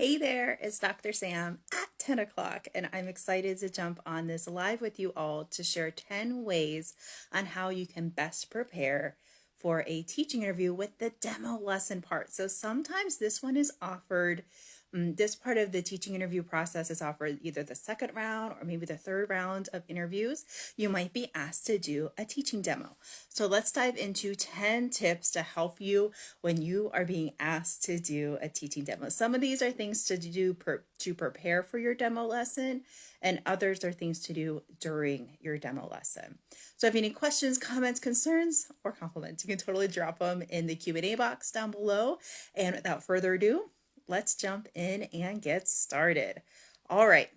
Hey there, it's Dr. Sam at 10 o'clock, and I'm excited to jump on this live with you all to share 10 ways on how you can best prepare for a teaching interview with the demo lesson part. So sometimes this one is offered, this part of the teaching interview process is offered either the second round or maybe the third round of interviews. You might be asked to do a teaching demo. So let's dive into 10 tips to help you when you are being asked to do a teaching demo. Some of these are things to do to prepare for your demo lesson, and others are things to do during your demo lesson. So if you have any questions, comments, concerns, or compliments, you can totally drop them in the Q&A box down below. And without further ado, let's jump in and get started. All right.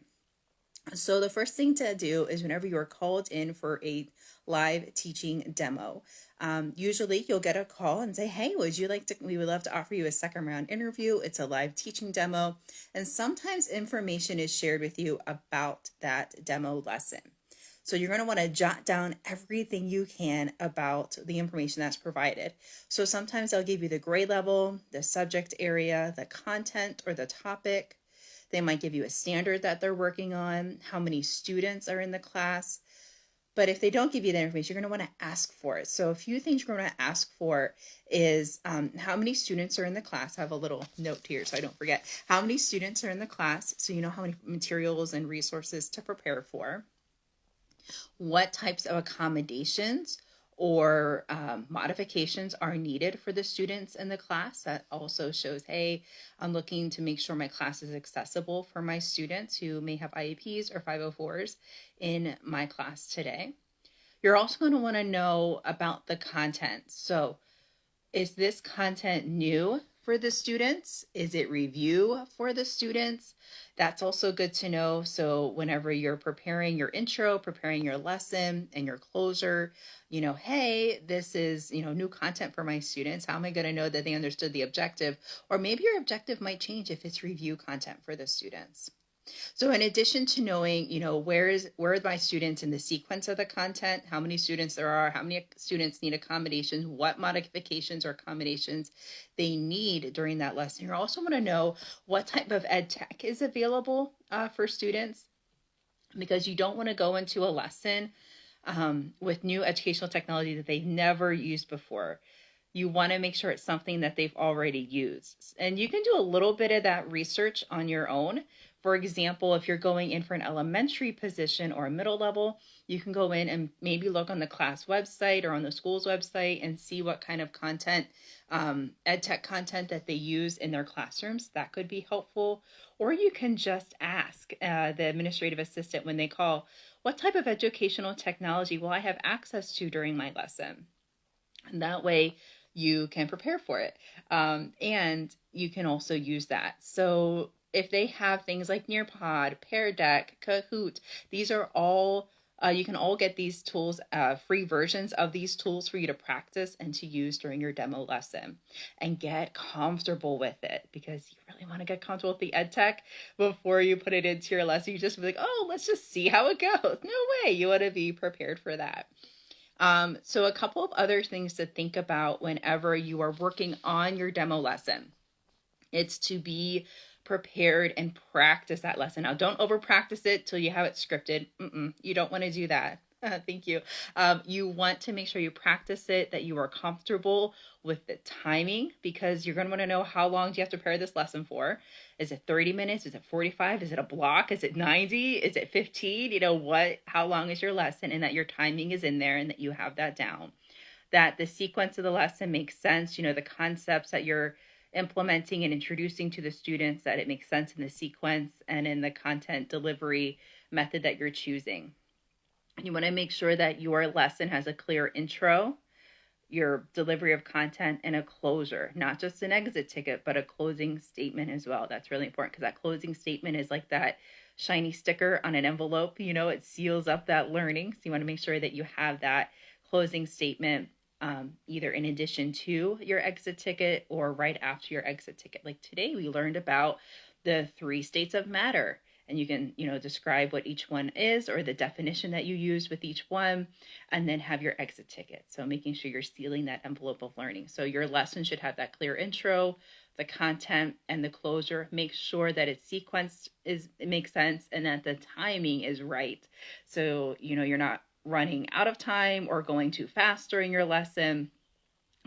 So the first thing to do is whenever you're called in for a live teaching demo, usually you'll get a call and say, hey, we would love to offer you a second round interview. It's a live teaching demo. And sometimes information is shared with you about that demo lesson. So you're going to want to jot down everything you can about the information that's provided. So sometimes they'll give you the grade level, the subject area, the content or the topic. They might give you a standard that they're working on, how many students are in the class. But if they don't give you that information, you're going to want to ask for it. So a few things you're going to ask for is how many students are in the class. I have a little note here so I don't forget. How many students are in the class so you know how many materials and resources to prepare for. What types of accommodations or modifications are needed for the students in the class. That also shows, hey, I'm looking to make sure my class is accessible for my students who may have IEPs or 504s in my class today. You're also going to want to know about the content. So is this content new for the students? Is it review for the students? That's also good to know. So whenever you're preparing your intro, preparing your lesson and your closer, hey, this is, new content for my students. How am I going to know that they understood the objective? Or maybe your objective might change if it's review content for the students. So in addition to knowing, where are my students in the sequence of the content, how many students there are, how many students need accommodations, what modifications or accommodations they need during that lesson. You also want to know what type of ed tech is available for students, because you don't want to go into a lesson with new educational technology that they've never used before. You want to make sure it's something that they've already used. And you can do a little bit of that research on your own. For example, if you're going in for an elementary position or a middle level, you can go in and maybe look on the class website or on the school's website and see what kind of content, ed tech content that they use in their classrooms. That could be helpful. Or you can just ask the administrative assistant when they call, what type of educational technology will I have access to during my lesson? And that way you can prepare for it. And you can also use that. So if they have things like Nearpod, Pear Deck, Kahoot, these are all, you can all get these tools, free versions of these tools for you to practice and to use during your demo lesson, and get comfortable with it, because you really want to get comfortable with the ed tech before you put it into your lesson. You just be like, oh, let's just see how it goes. No way. You want to be prepared for that. So a couple of other things to think about whenever you are working on your demo lesson. It's to be prepared and practice that lesson. Now, don't over practice it till you have it scripted. You don't want to do that. Thank you. You want to make sure you practice it, that you are comfortable with the timing, because you're going to want to know, how long do you have to prepare this lesson for? Is it 30 minutes? Is it 45? Is it a block? Is it 90? Is it 15? How long is your lesson? And that your timing is in there and that you have that down. That the sequence of the lesson makes sense. The concepts that you're implementing and introducing to the students, that it makes sense in the sequence and in the content delivery method that you're choosing. You want to make sure that your lesson has a clear intro, your delivery of content, and a closure, not just an exit ticket, but a closing statement as well. That's really important, because that closing statement is like that shiny sticker on an envelope. It seals up that learning. So you want to make sure that you have that closing statement either in addition to your exit ticket or right after your exit ticket. Like today, we learned about the 3 states of matter. And you can, describe what each one is, or the definition that you use with each one, and then have your exit ticket. So making sure you're sealing that envelope of learning. So your lesson should have that clear intro, the content and the closure. Make sure that it's sequenced, it makes sense, and that the timing is right. So, you're not running out of time or going too fast during your lesson.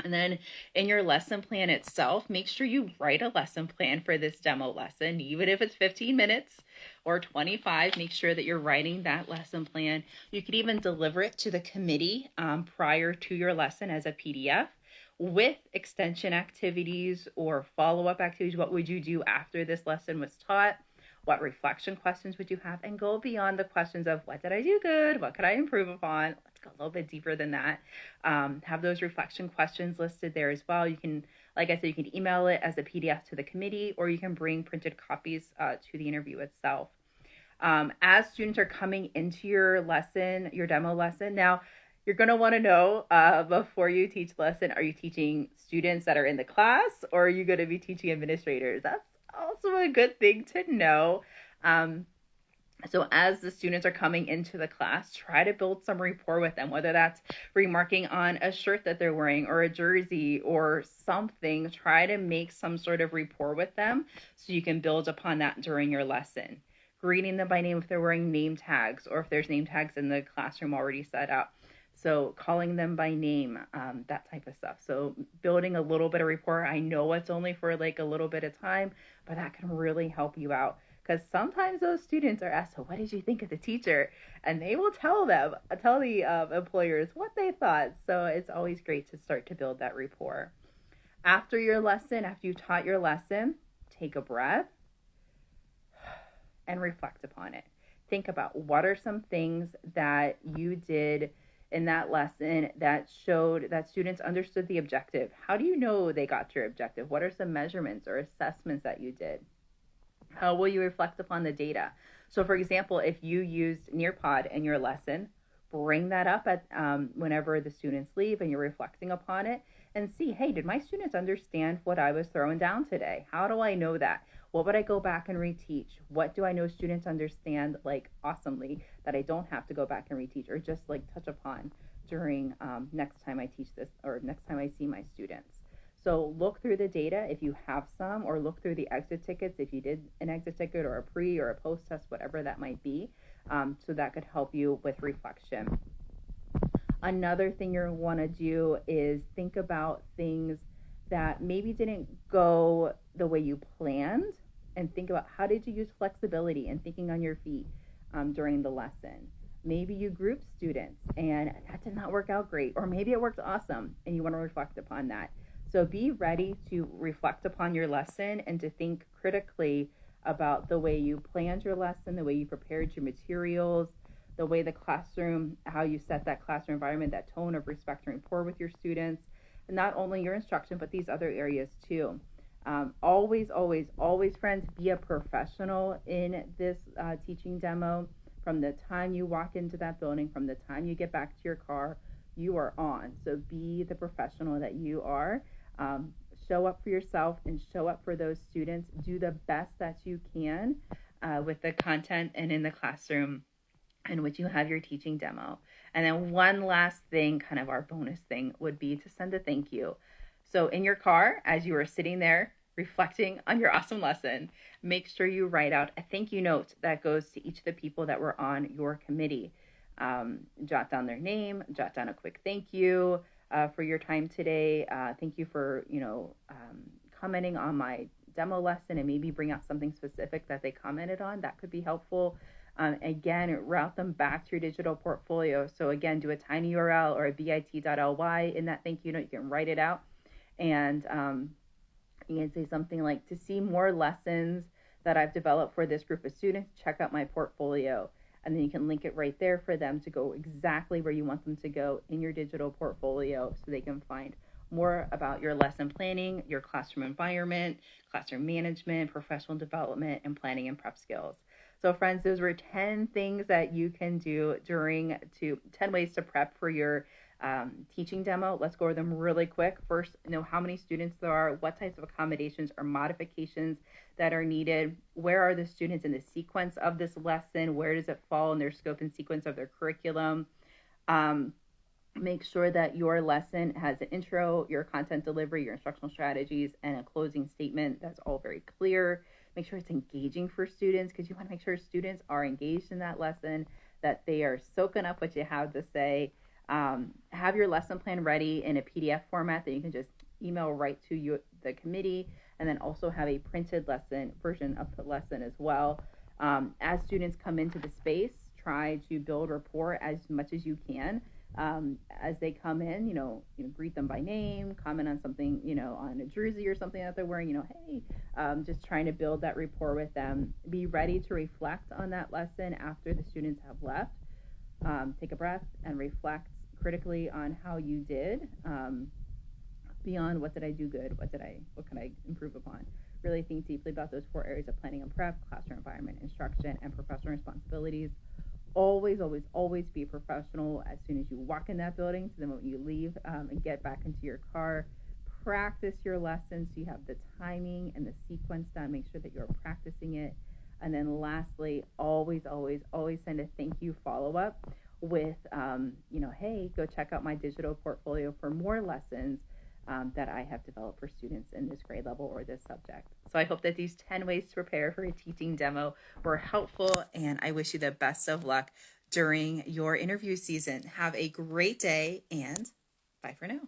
And then in your lesson plan itself, make sure you write a lesson plan for this demo lesson, even if it's 15 minutes or 25. Make sure that you're writing that lesson plan. You could even deliver it to the committee prior to your lesson as a PDF with extension activities or follow-up activities. What would you do after this lesson was taught? What reflection questions would you have? And go beyond the questions of what did I do good? What could I improve upon? Let's go a little bit deeper than that. Have those reflection questions listed there as well. You can, like I said, you can email it as a PDF to the committee, or you can bring printed copies to the interview itself. As students are coming into your lesson, your demo lesson, now you're going to want to know before you teach lesson, are you teaching students that are in the class, or are you going to be teaching administrators? That's also a good thing to know. So as the students are coming into the class, try to build some rapport with them, whether that's remarking on a shirt that they're wearing or a jersey or something. Try to make some sort of rapport with them so you can build upon that during your lesson. Greeting them by name if they're wearing name tags, or if there's name tags in the classroom already set up. So calling them by name, that type of stuff. So building a little bit of rapport. I know it's only for like a little bit of time, but that can really help you out. Because sometimes those students are asked, so what did you think of the teacher? And they will tell the employers what they thought. So it's always great to start to build that rapport. After your lesson, after you taught your lesson, take a breath and reflect upon it. Think about what are some things that you did in that lesson that showed that students understood the objective. How do you know they got your objective? What are some measurements or assessments that you did? How will you reflect upon the data? So for example, if you used Nearpod in your lesson, bring that up at whenever the students leave and you're reflecting upon it, and see, hey, did my students understand what I was throwing down today? How do I know that? What would I go back and reteach? What do I know students understand like awesomely that I don't have to go back and reteach, or just like touch upon during next time I teach this, or next time I see my students? So look through the data if you have some, or look through the exit tickets if you did an exit ticket or a pre or a post test, whatever that might be. So that could help you with reflection. Another thing you want to do is think about things that maybe didn't go the way you planned, and think about how did you use flexibility and thinking on your feet during the lesson. Maybe you grouped students and that did not work out great, or maybe it worked awesome and you want to reflect upon that. So be ready to reflect upon your lesson and to think critically about the way you planned your lesson, the way you prepared your materials, the way the classroom, how you set that classroom environment, that tone of respect and rapport with your students, and not only your instruction, but these other areas too. Always, friends, be a professional in this teaching demo. From the time you walk into that building, from the time you get back to your car, you are on. So be the professional that you are. Show up for yourself and show up for those students. Do the best that you can with the content and in the classroom in which you have your teaching demo. And then one last thing, kind of our bonus thing, would be to send a thank you. So in your car, as you are sitting there reflecting on your awesome lesson, make sure you write out a thank you note that goes to each of the people that were on your committee. Jot down their name, jot down a quick thank you for your time today. Thank you for, commenting on my demo lesson, and maybe bring out something specific that they commented on. That could be helpful. Again, route them back to your digital portfolio. So again, do a tiny URL or a bit.ly in that thank you note. You can write it out, and you can say something like, to see more lessons that I've developed for this group of students, check out my portfolio. And then you can link it right there for them to go exactly where you want them to go in your digital portfolio, so they can find more about your lesson planning, your classroom environment, classroom management, professional development, and planning and prep skills. So friends, those were 10 things that you can do 10 ways to prep for your teaching demo. Let's go over them really quick. First, know how many students there are, what types of accommodations or modifications that are needed, where are the students in the sequence of this lesson, where does it fall in their scope and sequence of their curriculum. Make sure that your lesson has an intro, your content delivery, your instructional strategies, and a closing statement that's all very clear. Make sure it's engaging for students, because you want to make sure students are engaged in that lesson, that they are soaking up what you have to say. Have your lesson plan ready in a PDF format that you can just email right to the committee, and then also have a printed lesson version of the lesson as well. As students come into the space, try to build rapport as much as you can. As they come in, greet them by name, comment on something, on a jersey or something that they're wearing, hey, just trying to build that rapport with them. Be ready to reflect on that lesson after the students have left. Take a breath and reflect critically on how you did. Beyond what did I do good, what can I improve upon. Really think deeply about those 4 areas of planning and prep: classroom environment, instruction, and professional responsibilities. Always, always, always be professional as soon as you walk in that building to the moment you leave, and get back into your car. Practice your lessons so you have the timing and the sequence down. Make sure that you're practicing it. And then lastly, always, always, always send a thank you follow-up with, hey, go check out my digital portfolio for more lessons that I have developed for students in this grade level or this subject. So I hope that these 10 ways to prepare for a teaching demo were helpful, and I wish you the best of luck during your interview season. Have a great day, and bye for now.